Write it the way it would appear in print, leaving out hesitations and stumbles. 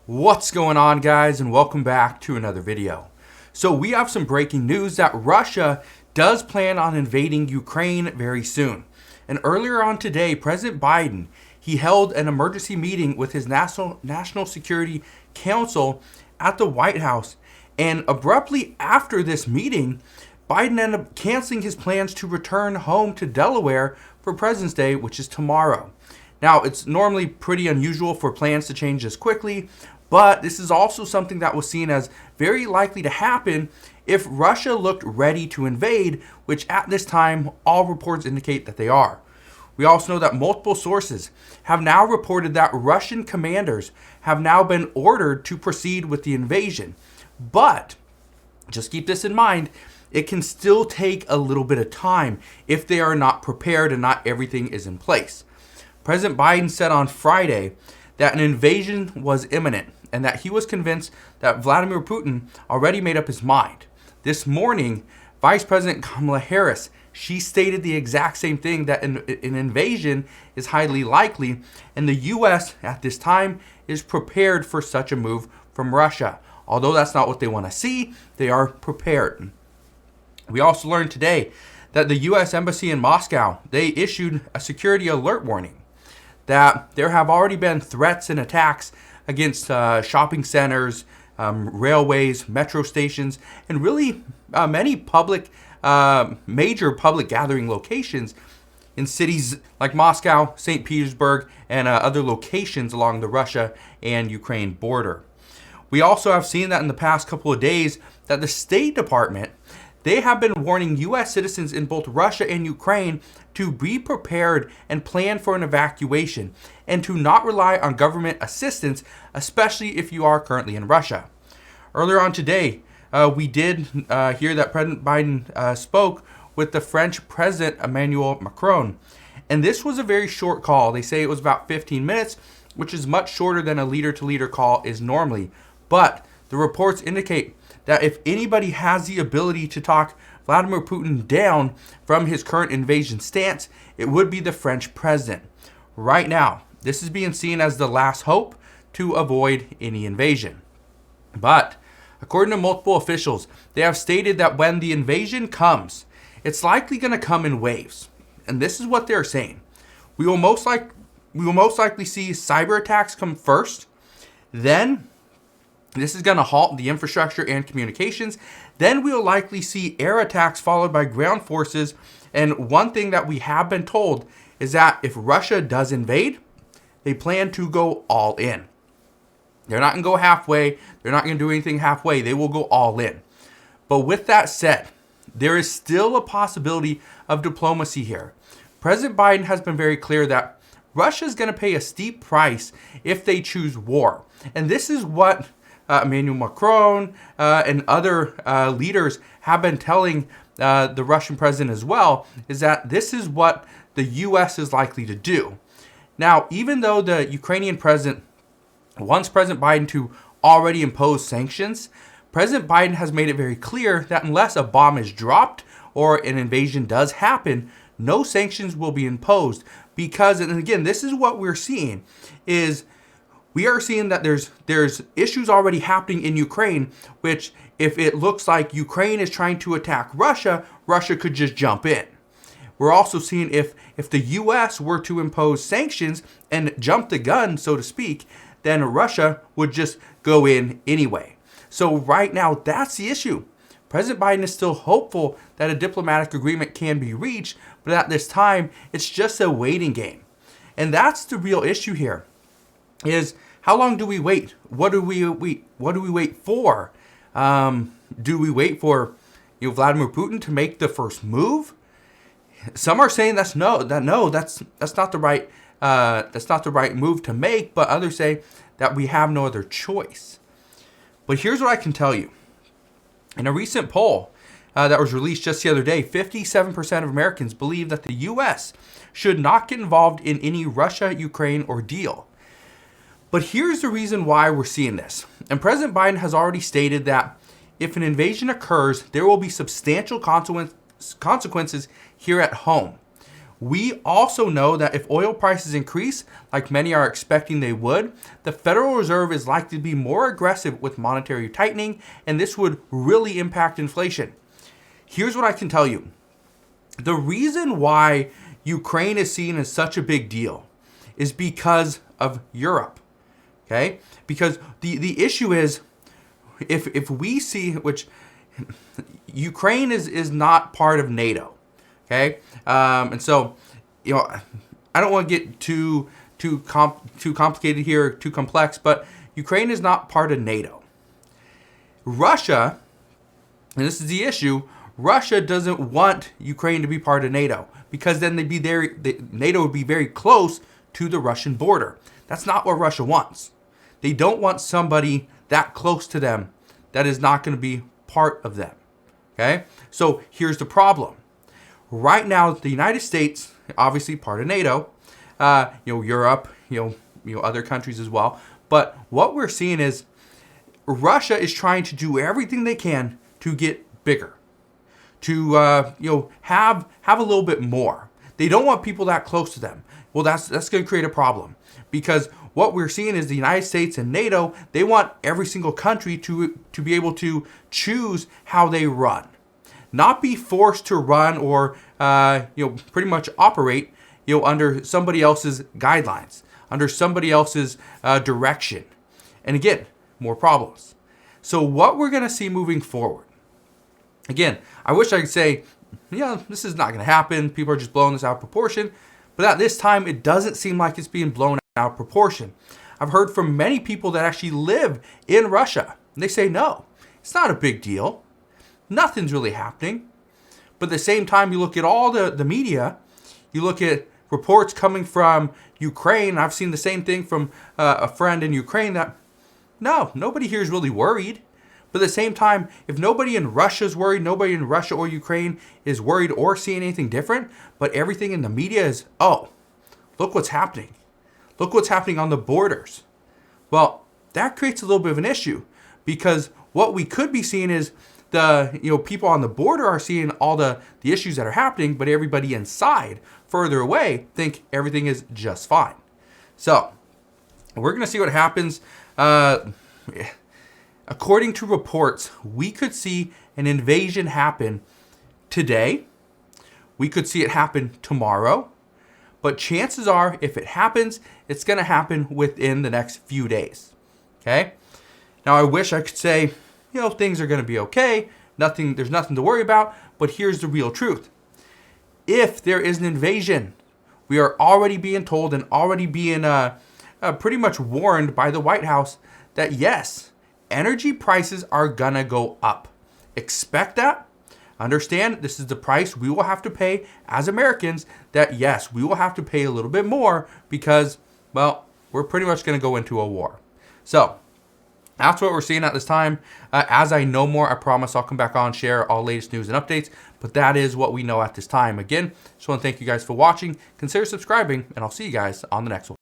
What's going on, guys, and welcome back to another video. So we have some breaking news that Russia does plan on invading Ukraine very soon. And earlier on today, President Biden, he held an emergency meeting with his National Security Council at the White House. And abruptly after this meeting, Biden ended up canceling his plans to return home to Delaware for President's Day, which is tomorrow. Now, it's normally pretty unusual for plans to change this quickly, but this is also something that was seen as very likely to happen if Russia looked ready to invade, which at this time, all reports indicate that they are. We also know that multiple sources have now reported that Russian commanders have now been ordered to proceed with the invasion. But just keep this in mind, it can still take a little bit of time if they are not prepared and not everything is in place. President Biden said on Friday that an invasion was imminent and that he was convinced that Vladimir Putin already made up his mind. This morning, Vice President Kamala Harris, she stated the exact same thing, that an invasion is highly likely, and the U.S. at this time is prepared for such a move from Russia. Although that's not what they want to see, they are prepared. We also learned today that the U.S. Embassy in Moscow, they issued a security alert warning that there have already been threats and attacks against shopping centers, railways, metro stations, and really many major public gathering locations in cities like Moscow, St. Petersburg, and other locations along the Russia and Ukraine border. We also have seen that in the past couple of days that the State Department, they have been warning U.S. citizens in both Russia and Ukraine to be prepared and plan for an evacuation and to not rely on government assistance, especially if you are currently in Russia. Earlier on today, we did hear that President Biden spoke with the French President Emmanuel Macron. And this was a very short call. They say it was about 15 minutes, which is much shorter than a leader-to-leader call is normally. But the reports indicate that if anybody has the ability to talk Vladimir Putin down from his current invasion stance, it would be the French president. Right now, this is being seen as the last hope to avoid any invasion. But according to multiple officials, they have stated that when the invasion comes, it's likely going to come in waves. And this is what they're saying. We will most likely see cyber attacks come first. Then this is going to halt the infrastructure and communications. Then we will likely see air attacks followed by ground forces. And one thing that we have been told is that if Russia does invade, they plan to go all in. They're not going to go halfway. They're not going to do anything halfway. They will go all in. But with that said, there is still a possibility of diplomacy here. President Biden has been very clear that Russia is going to pay a steep price if they choose war. And this is what Emmanuel Macron and other leaders have been telling the Russian president as well, is that this is what the U.S. is likely to do. Now, even though the Ukrainian president wants President Biden to already impose sanctions, President Biden has made it very clear that unless a bomb is dropped or an invasion does happen, no sanctions will be imposed. Because, and again, this is what we're seeing, is we are seeing that there's issues already happening in Ukraine, which if it looks like Ukraine is trying to attack Russia, Russia could just jump in. We're also seeing if the U.S. were to impose sanctions and jump the gun, so to speak, then Russia would just go in anyway. So right now, that's the issue. President Biden is still hopeful that a diplomatic agreement can be reached, but at this time, it's just a waiting game. And that's the real issue here. Is how long do we wait? What do we wait for? Do we wait for Vladimir Putin to make the first move? Some are saying that's not the right move to make, but others say that we have no other choice. But here's what I can tell you. In a recent poll that was released just the other day, 57% of Americans believe that the U.S. should not get involved in any Russia-Ukraine ordeal. But here's the reason why we're seeing this. And President Biden has already stated that if an invasion occurs, there will be substantial consequences here at home. We also know that if oil prices increase, like many are expecting they would, the Federal Reserve is likely to be more aggressive with monetary tightening, and this would really impact inflation. Here's what I can tell you. The reason why Ukraine is seen as such a big deal is because of Europe, okay? Because the issue is, if we see, which Ukraine is not part of NATO, okay? And so, I don't want to get too complicated here, too complex, but Ukraine is not part of NATO. Russia, and this is the issue, Russia doesn't want Ukraine to be part of NATO because then NATO would be very close to the Russian border. That's not what Russia wants. They don't want somebody that close to them that is not going to be part of them. Okay? So here's the problem. Right now, the United States, obviously part of NATO, Europe, other countries as well. But what we're seeing is Russia is trying to do everything they can to get bigger, to have a little bit more. They don't want people that close to them. Well, that's going to create a problem, because what we're seeing is the United States and NATO, they want every single country to be able to choose how they run, not be forced to run or pretty much operate under somebody else's guidelines, under somebody else's direction. And again, more problems. So what we're going to see moving forward, again, I wish I could say, this is not going to happen. People are just blowing this out of proportion. But at this time, it doesn't seem like it's being blown out of proportion. I've heard from many people that actually live in Russia, and they say, no, it's not a big deal. Nothing's really happening. But at the same time, you look at all the media, you look at reports coming from Ukraine. I've seen the same thing from a friend in Ukraine that, no, nobody here is really worried. But at the same time, if nobody in Russia is worried, nobody in Russia or Ukraine is worried or seeing anything different, but everything in the media is, oh, look what's happening. Look what's happening on the borders. Well, that creates a little bit of an issue, because what we could be seeing is the people on the border are seeing all the issues that are happening, but everybody inside, further away, think everything is just fine. So we're going to see what happens. According to reports, we could see an invasion happen today. We could see it happen tomorrow. But chances are, if it happens, it's going to happen within the next few days. Okay? Now, I wish I could say, things are going to be okay. There's nothing to worry about. But here's the real truth. If there is an invasion, we are already being told and already being pretty much warned by the White House that, yes, energy prices are gonna go up. Expect that. Understand this is the price we will have to pay as Americans, that yes, we will have to pay a little bit more because, well, we're pretty much gonna go into a war. So that's what we're seeing at this time. As I know more, I promise I'll come back on, share all latest news and updates, but that is what we know at this time. Again, just want to thank you guys for watching. Consider subscribing, and I'll see you guys on the next one.